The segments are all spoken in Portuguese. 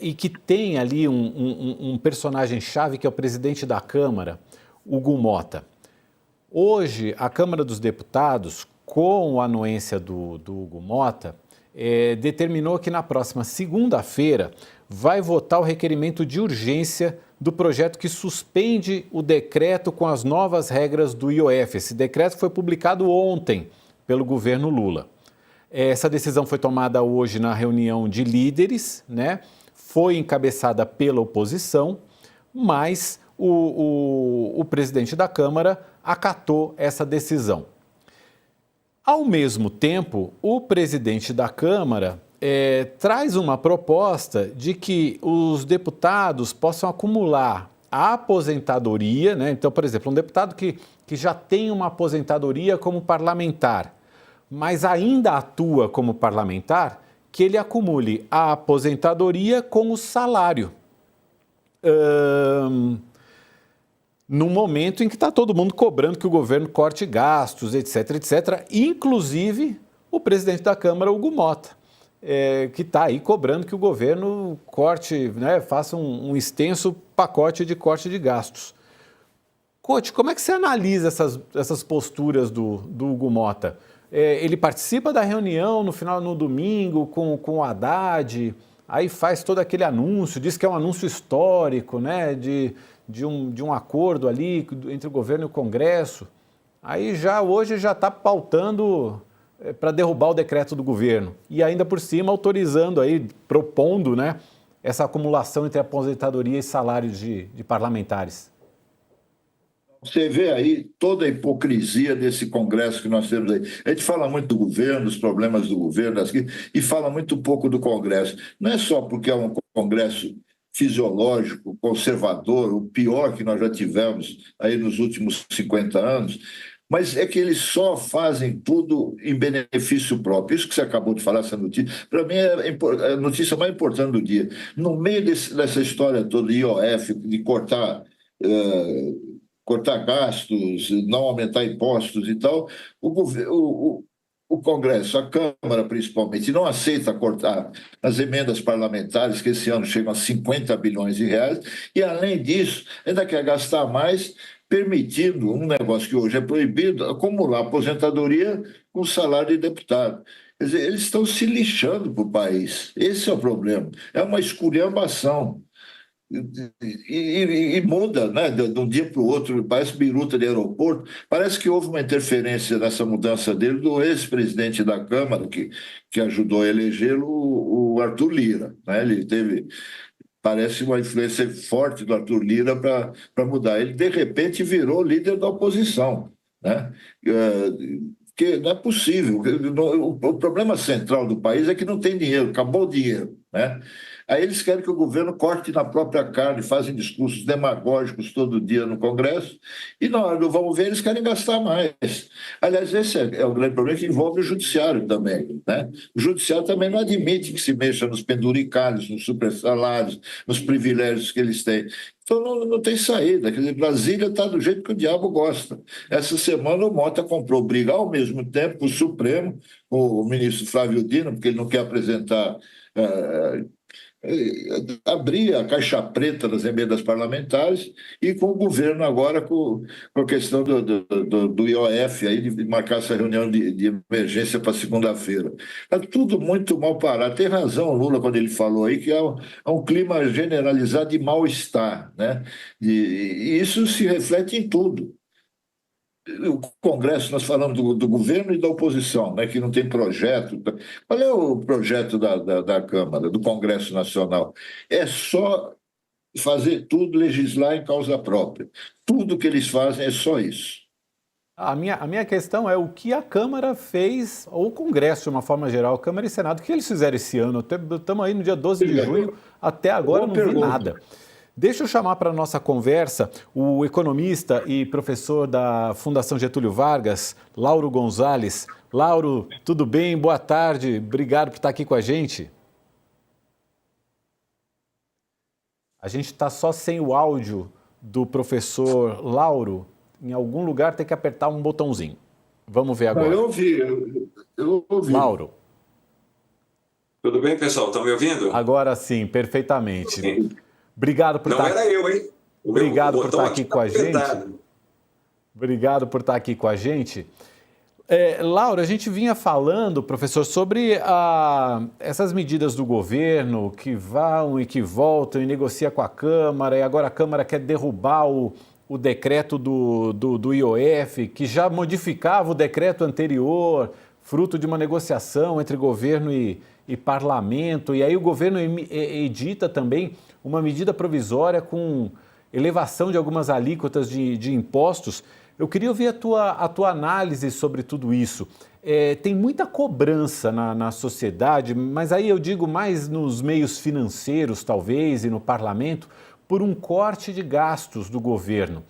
e que tem ali um personagem-chave que é o presidente da Câmara, Hugo Motta. Hoje, a Câmara dos Deputados, com a anuência do Hugo Motta, determinou que na próxima segunda-feira vai votar o requerimento de urgência do projeto que suspende o decreto com as novas regras do IOF. Esse decreto foi publicado ontem pelo governo Lula. Essa decisão foi tomada hoje na reunião de líderes, né? Foi encabeçada pela oposição, mas o presidente da Câmara acatou essa decisão. Ao mesmo tempo, o presidente da Câmara traz uma proposta de que os deputados possam acumular a aposentadoria, né? Então, por exemplo, um deputado que já tem uma aposentadoria como parlamentar, mas ainda atua como parlamentar, que ele acumule a aposentadoria com o salário. No momento em que está todo mundo cobrando que o governo corte gastos, etc, etc, inclusive o presidente da Câmara, Hugo Motta, que está aí cobrando que o governo corte, né, faça um extenso pacote de corte de gastos. Coach, como é que você analisa essas posturas do Hugo Motta? Ele participa da reunião no domingo com o Haddad, aí faz todo aquele anúncio, diz que é um anúncio histórico, né, de um acordo ali entre o governo e o Congresso. Aí hoje já está pautando para derrubar o decreto do governo e ainda por cima autorizando aí, propondo, né, essa acumulação entre aposentadoria e salários de parlamentares. Você vê aí toda a hipocrisia desse Congresso que nós temos aí. A gente fala muito do governo, dos problemas do governo, e fala muito pouco do Congresso. Não é só porque é um Congresso fisiológico, conservador, o pior que nós já tivemos aí nos últimos 50 anos, mas é que eles só fazem tudo em benefício próprio. Isso que você acabou de falar, essa notícia, para mim é a notícia mais importante do dia. No meio dessa história toda, IOF, de cortar gastos, não aumentar impostos e tal, o Congresso, a Câmara principalmente, não aceita cortar as emendas parlamentares, que esse ano chegam a 50 bilhões de reais, e além disso, ainda quer gastar mais, permitindo um negócio que hoje é proibido, acumular aposentadoria com salário de deputado. Quer dizer, eles estão se lixando para o país. Esse é o problema. É uma esculhambação. E muda, né, de um dia para o outro, parece biruta de aeroporto. Parece que houve uma interferência nessa mudança dele do ex-presidente da Câmara, que ajudou a elegê-lo, o Arthur Lira. Né? Ele teve, parece uma influência forte do Arthur Lira para mudar. Ele, de repente, virou líder da oposição. Né? Que não é possível. O problema central do país é que não tem dinheiro, acabou o dinheiro. Né? Aí eles querem que o governo corte na própria carne, fazem discursos demagógicos todo dia no Congresso, e na hora do vamos ver, eles querem gastar mais. Aliás, esse é o grande problema que envolve o judiciário também. Né? O judiciário também não admite que se mexa nos penduricalhos, nos supersalários, nos privilégios que eles têm. Então não tem saída. Quer dizer, Brasília está do jeito que o diabo gosta. Essa semana o Mota comprou briga ao mesmo tempo com o Supremo, com o ministro Flávio Dino, porque ele não quer apresentar, abrir a caixa preta das emendas parlamentares, e com o governo agora com a questão do IOF, aí, de marcar essa reunião de emergência para segunda-feira. Está tudo muito mal parado. Tem razão o Lula quando ele falou aí que há um clima generalizado de mal-estar, né? E isso se reflete em tudo. O Congresso, nós falamos do governo e da oposição, né, que não tem projeto. Qual é o projeto da Câmara, do Congresso Nacional? É só fazer tudo, legislar em causa própria. Tudo que eles fazem é só isso. A minha questão é o que a Câmara fez, ou o Congresso de uma forma geral, Câmara e Senado, o que eles fizeram esse ano? Estamos aí no dia 12 de junho, até agora não vi nada. Deixa eu chamar para a nossa conversa o economista e professor da Fundação Getúlio Vargas, Lauro Gonzalez. Lauro, tudo bem? Boa tarde. Obrigado por estar aqui com a gente. A gente está só sem o áudio do professor Lauro. Em algum lugar tem que apertar um botãozinho. Vamos ver agora. Eu ouvi. Lauro. Tudo bem, pessoal? Estão me ouvindo? Agora sim, perfeitamente. Sim. Obrigado por Não estar era eu, hein? O meu Obrigado por botão estar aqui aqui com estava a gente. apertado. Obrigado por estar aqui com a gente. Laura, a gente vinha falando, professor, sobre essas medidas do governo que vão e que voltam e negocia com a Câmara, e agora a Câmara quer derrubar o decreto do IOF, que já modificava o decreto anterior, fruto de uma negociação entre governo e parlamento, e aí o governo edita também uma medida provisória com elevação de algumas alíquotas de impostos. Eu queria ouvir a tua análise sobre tudo isso. Tem muita cobrança na sociedade, mas aí eu digo mais nos meios financeiros, talvez, e no parlamento, por um corte de gastos do governo,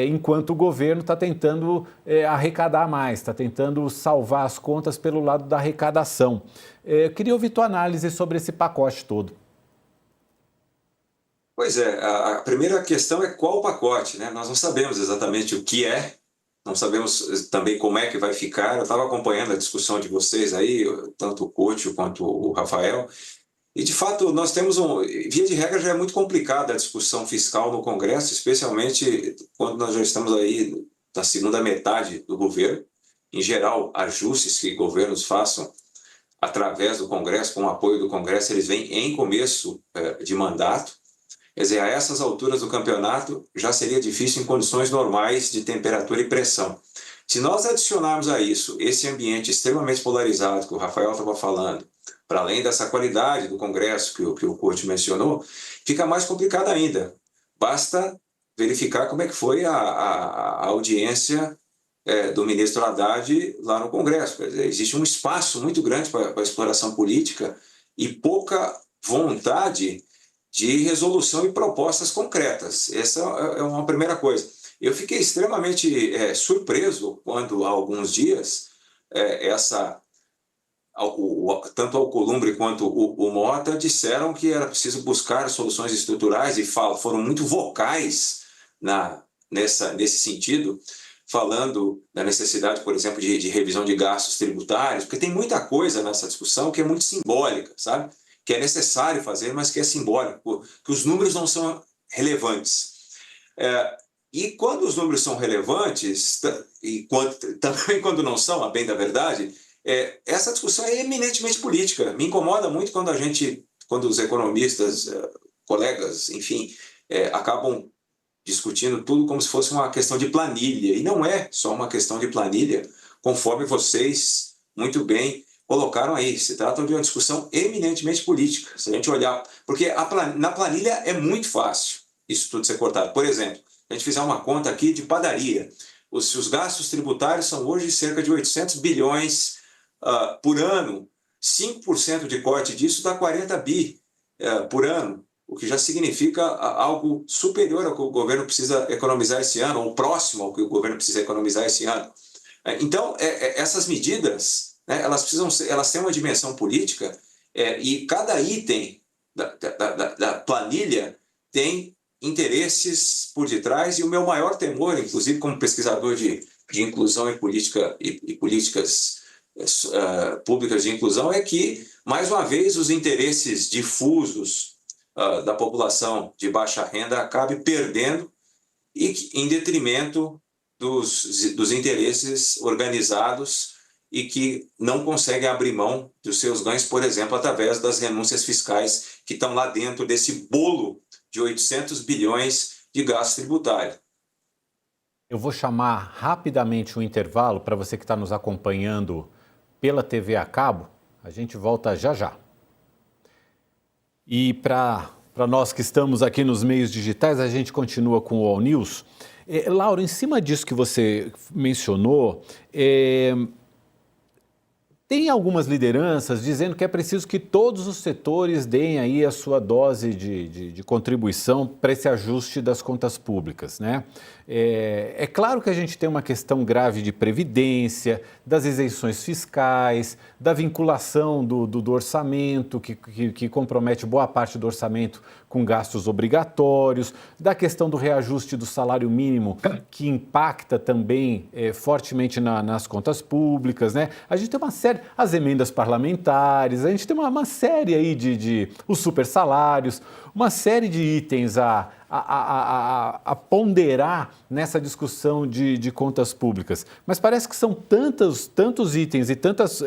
enquanto o governo está tentando arrecadar mais, está tentando salvar as contas pelo lado da arrecadação. Eu queria ouvir tua análise sobre esse pacote todo. Pois é, a primeira questão é qual o pacote, né? Nós não sabemos exatamente o que é, não sabemos também como é que vai ficar. Eu estava acompanhando a discussão de vocês aí, tanto o Couto quanto o Rafael, e de fato nós temos via de regra já é muito complicada a discussão fiscal no Congresso, especialmente quando nós já estamos aí na segunda metade do governo. Em geral, ajustes que governos façam através do Congresso, com o apoio do Congresso, eles vêm em começo de mandato. Quer dizer, a essas alturas do campeonato já seria difícil em condições normais de temperatura e pressão. Se nós adicionarmos a isso esse ambiente extremamente polarizado que o Rafael estava falando, para além dessa qualidade do Congresso que o Couto mencionou, fica mais complicado ainda. Basta verificar como é que foi a audiência do ministro Haddad lá no Congresso. Quer dizer, existe um espaço muito grande para a exploração política e pouca vontade de resolução e propostas concretas. Essa é uma primeira coisa. Eu fiquei extremamente surpreso quando, há alguns dias, tanto o Alcolumbre quanto o Mota disseram que era preciso buscar soluções estruturais e foram muito vocais nesse sentido, falando da necessidade, por exemplo, de revisão de gastos tributários, porque tem muita coisa nessa discussão que é muito simbólica, sabe? Que é necessário fazer, mas que é simbólico, que os números não são relevantes. E quando os números são relevantes, e também quando não são, a bem da verdade, essa discussão é eminentemente política. Me incomoda muito quando os economistas, colegas, enfim, acabam discutindo tudo como se fosse uma questão de planilha. E não é só uma questão de planilha, conforme vocês muito bem colocaram aí. Se trata de uma discussão eminentemente política. Se a gente olhar... Porque na planilha é muito fácil isso tudo ser cortado. Por exemplo, se a gente fizer uma conta aqui de padaria, os gastos tributários são hoje cerca de 800 bilhões por ano. 5% de corte disso dá 40 bi por ano, o que já significa algo superior ao que o governo precisa economizar esse ano, ou próximo ao que o governo precisa economizar esse ano. Então, essas medidas, né, elas têm uma dimensão política, e cada item da planilha tem interesses por detrás, e o meu maior temor, inclusive como pesquisador de inclusão e políticas públicas de inclusão, é que, mais uma vez, os interesses difusos da população de baixa renda acabe perdendo em detrimento dos interesses organizados e que não conseguem abrir mão dos seus ganhos, por exemplo, através das renúncias fiscais que estão lá dentro desse bolo de 800 bilhões de gasto tributário. Eu vou chamar rapidamente um intervalo para você que está nos acompanhando pela TV a cabo. A gente volta já já. E para nós que estamos aqui nos meios digitais, a gente continua com o All News. Laura, em cima disso que você mencionou, tem algumas lideranças dizendo que é preciso que todos os setores deem aí a sua dose de contribuição para esse ajuste das contas públicas, né? É claro que a gente tem uma questão grave de previdência, das isenções fiscais, da vinculação do orçamento, que compromete boa parte do orçamento com gastos obrigatórios, da questão do reajuste do salário mínimo, que impacta também fortemente nas contas públicas, né? A gente tem uma série série, as emendas parlamentares, a gente tem uma série aí de os super salários, uma série de itens a ponderar nessa discussão de contas públicas. Mas parece que são tantos itens e tantas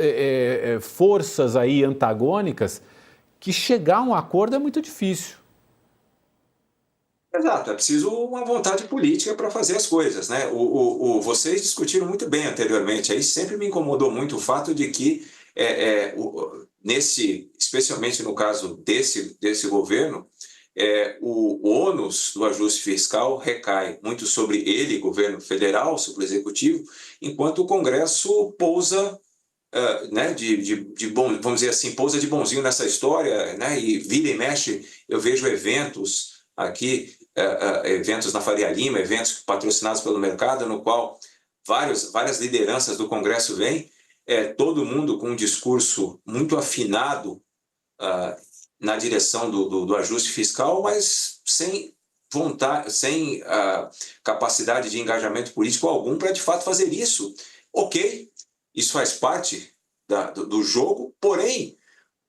forças aí antagônicas que chegar a um acordo é muito difícil. Exato, é preciso uma vontade política para fazer as coisas, né? Vocês discutiram muito bem anteriormente, aí sempre me incomodou muito o fato de que, especialmente no caso desse governo, o ônus do ajuste fiscal recai muito sobre ele, governo federal, sobre o executivo, enquanto o Congresso pousa, né, vamos dizer assim, pousa de bonzinho nessa história, né, e vira e mexe, eu vejo eventos aqui, eventos na Faria Lima, eventos patrocinados pelo mercado, no qual várias lideranças do Congresso vêm, todo mundo com um discurso muito afinado na direção do ajuste fiscal, mas sem vontade, sem capacidade de engajamento político algum para de fato fazer isso. Ok, isso faz parte do jogo, porém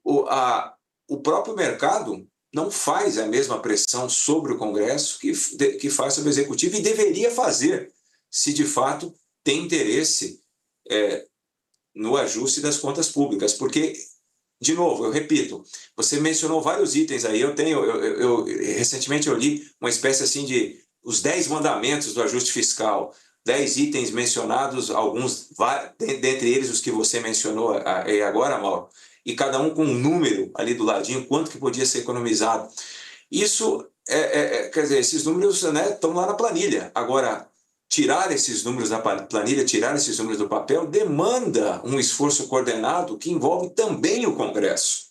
o próprio mercado não faz a mesma pressão sobre o Congresso que faz sobre o Executivo, e deveria fazer, se de fato tem interesse no ajuste das contas públicas, porque, de novo, eu repito, você mencionou vários itens aí, recentemente eu li uma espécie assim de os 10 mandamentos do ajuste fiscal, 10 itens mencionados, alguns, dentre eles os que você mencionou agora, Mauro, e cada um com um número ali do ladinho, quanto que podia ser economizado. Isso, quer dizer, esses números, né, estão lá na planilha. Agora, tirar esses números da planilha, tirar esses números do papel, demanda um esforço coordenado que envolve também o Congresso.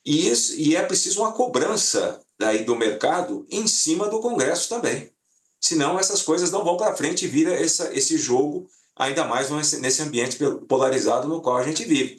E é preciso uma cobrança daí do mercado em cima do Congresso também. Senão essas coisas não vão para frente e vira esse jogo, ainda mais nesse ambiente polarizado no qual a gente vive.